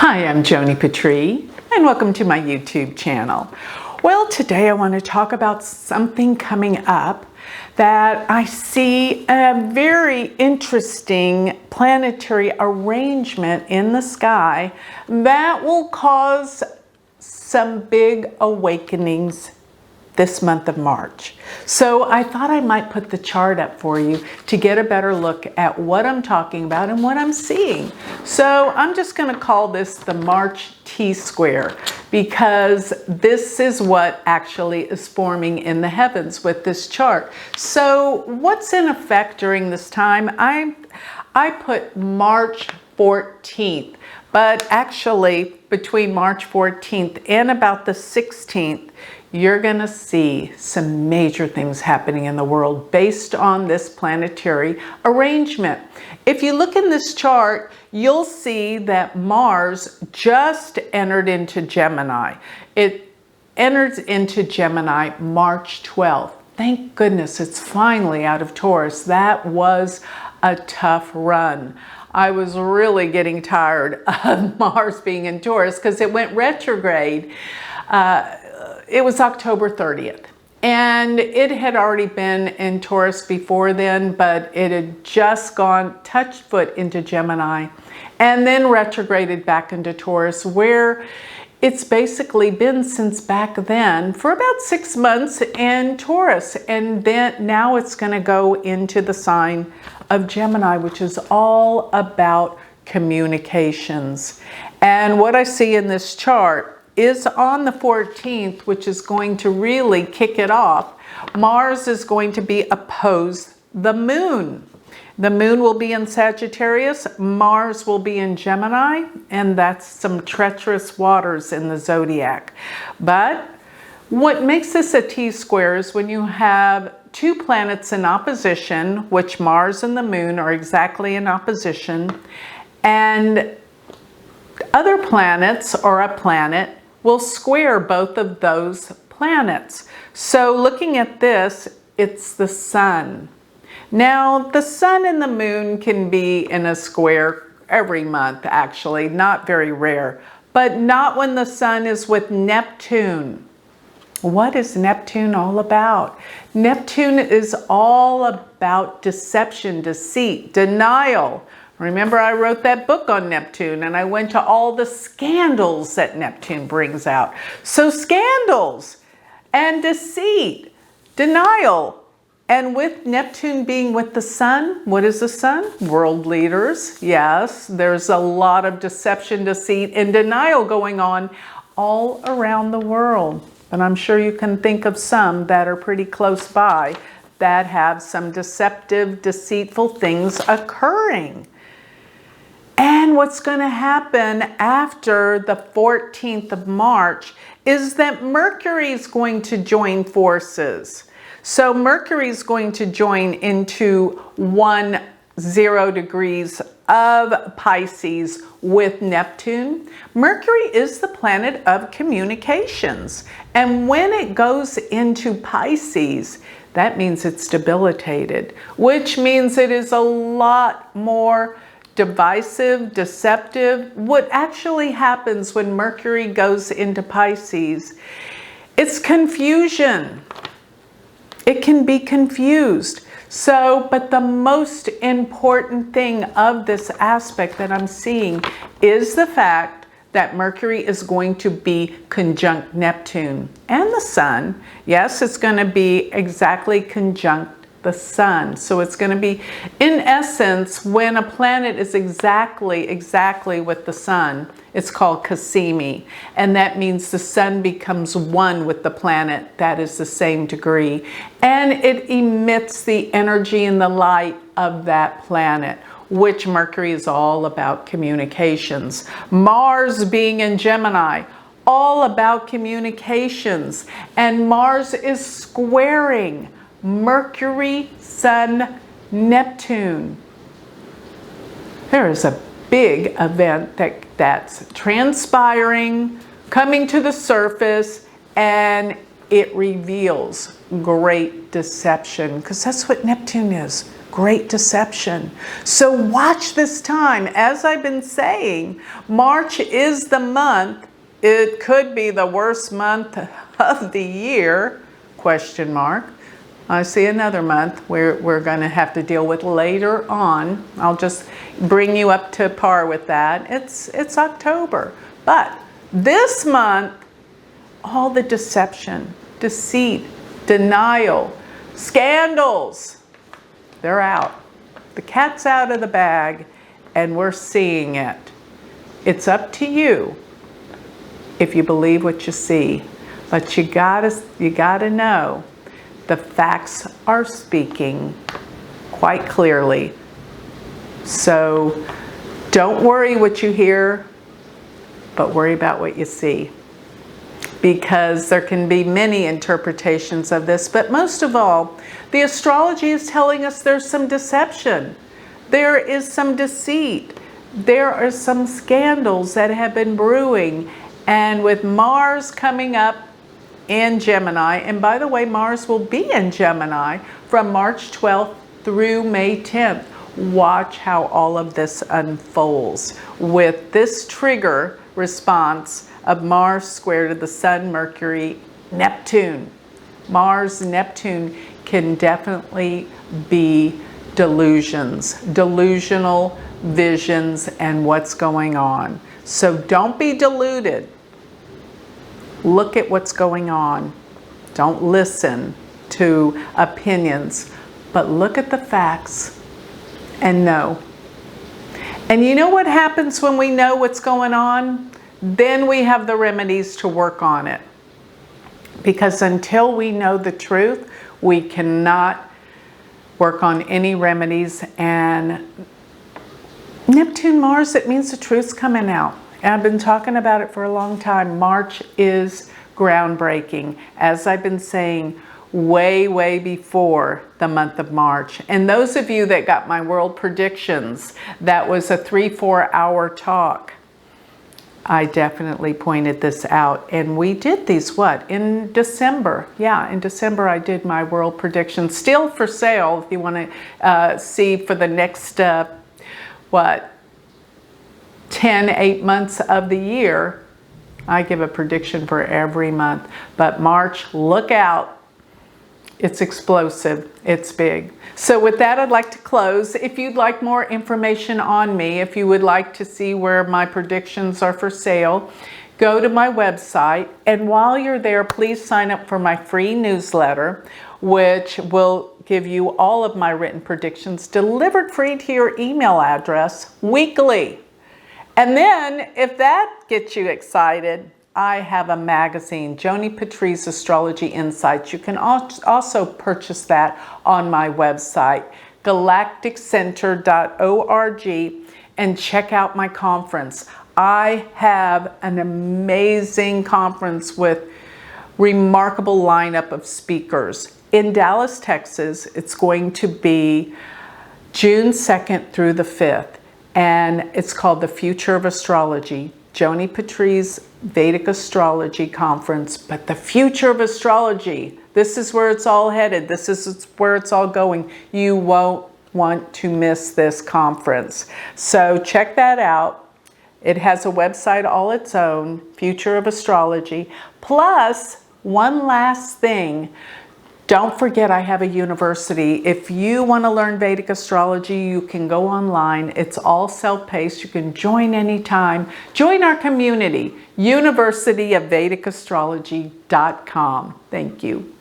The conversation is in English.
Hi, I'm Joni Patry, and welcome to my YouTube channel. Well, today I want to talk about something coming up that I see a very interesting planetary arrangement in the sky that will cause some big awakenings this month of March. So I thought I might put the chart up for you to get a better look at what I'm talking about and what I'm seeing. So I'm just going to call this the March T-square because this is what actually is forming in the heavens with this chart. So what's in effect during this time? I put March 14th, but actually between March 14th and about the 16th, you're going to see some major things happening in the world based on this planetary arrangement. If you look in this chart, you'll see that Mars just entered into Gemini. It enters into Gemini March 12th. Thank goodness it's finally out of Taurus. That was a tough run. I was really getting tired of Mars being in Taurus because it went retrograde. It was October 30th, and it had already been in Taurus before then, but it had just touched foot into Gemini and then retrograded back into Taurus, where it's basically been since back then for about 6 months in Taurus. And then now it's going to go into the sign of Gemini, which is all about communications. And what I see in this chart is on the 14th, which is going to really kick it off. Mars is going to be opposed the moon. The moon will be in Sagittarius, Mars will be in Gemini, and that's some treacherous waters in the zodiac. But what makes this a T-square is when you have two planets in opposition, which Mars and the moon are exactly in opposition, and other planets or a planet will square both of those planets. So looking at this, it's the sun. Now, the sun and the moon can be in a square every month, actually, not very rare, but not when the sun is with Neptune. What is Neptune all about? Neptune is all about deception, deceit, denial. Remember, I wrote that book on Neptune, and I went to all the scandals that Neptune brings out. So scandals and deceit, denial. And with Neptune being with the sun, what is the sun? World leaders. Yes, there's a lot of deception, deceit, and denial going on all around the world. But I'm sure you can think of some that are pretty close by that have some deceptive, deceitful things occurring. And what's going to happen after the 14th of March is that Mercury is going to join forces. So Mercury is going to join into 10 degrees of Pisces with Neptune. Mercury is the planet of communications. And when it goes into Pisces, that means it's debilitated, which means it is a lot more divisive, deceptive. What actually happens when Mercury goes into Pisces, it's confusion. It can be confused. So, but the most important thing of this aspect that I'm seeing is the fact that Mercury is going to be conjunct Neptune and the Sun. Yes, it's going to be exactly conjunct the sun. So it's going to be, in essence, when a planet is exactly with the sun, it's called Cassimi. And that means the sun becomes one with the planet that is the same degree. And it emits the energy and the light of that planet, which Mercury is all about communications. Mars being in Gemini, all about communications. And Mars is squaring Mercury, Sun, Neptune. There is a big event that's transpiring, coming to the surface, and it reveals great deception, because that's what Neptune is, great deception. So watch this time. As I've been saying, March is the month. It could be the worst month of the year, question mark. I see another month we're going to have to deal with later on. I'll just bring you up to par with that. It's October. But this month, all the deception, deceit, denial, scandals, they're out. The cat's out of the bag, and we're seeing it. It's up to you if you believe what you see. But you gotta know the facts are speaking quite clearly. So don't worry what you hear, but worry about what you see. Because there can be many interpretations of this, but most of all, the astrology is telling us there's some deception. There is some deceit. There are some scandals that have been brewing. And with Mars coming up in Gemini, and by the way, Mars will be in Gemini from March 12th through May 10th. Watch how all of this unfolds with this trigger response of Mars square to the Sun, Mercury, Neptune. Mars, Neptune can definitely be delusions, delusional visions and what's going on. So don't be deluded. Look at what's going on. Don't listen to opinions, but look at the facts and know. And you know what happens when we know what's going on? Then we have the remedies to work on it. Because until we know the truth, we cannot work on any remedies. And Neptune, Mars, it means the truth's coming out. And I've been talking about it for a long time. March is groundbreaking. As I've been saying, way before the month of March. And those of you that got my world predictions, that was a 3-4 hour talk. I definitely pointed this out. And we did these, in December. Yeah, in December I did my world predictions. Still for sale if you want to see for the next, 8 months of the year. I give a prediction for every month. But March, look out. It's explosive. It's big. So with that, I'd like to close. If you'd like more information on me, if you would like to see where my predictions are for sale, go to my website. And while you're there, please sign up for my free newsletter, which will give you all of my written predictions delivered free to your email address weekly. And then if that gets you excited, I have a magazine, Joni Patry's Astrology Insights. You can also purchase that on my website, galacticcenter.org, and check out my conference. I have an amazing conference with remarkable lineup of speakers. In Dallas, Texas, it's going to be June 2nd through the 5th, and it's called The Future of Astrology, Joni Patry's Vedic Astrology Conference. But the future of astrology, this is where it's all headed. This is where it's all going. You won't want to miss this conference. So check that out. It has a website all its own, Future of Astrology. Plus, one last thing. Don't forget I have a university. If you want to learn Vedic astrology, you can go online. It's all self-paced. You can join anytime. Join our community, University of Vedic Astrology.com. Thank you.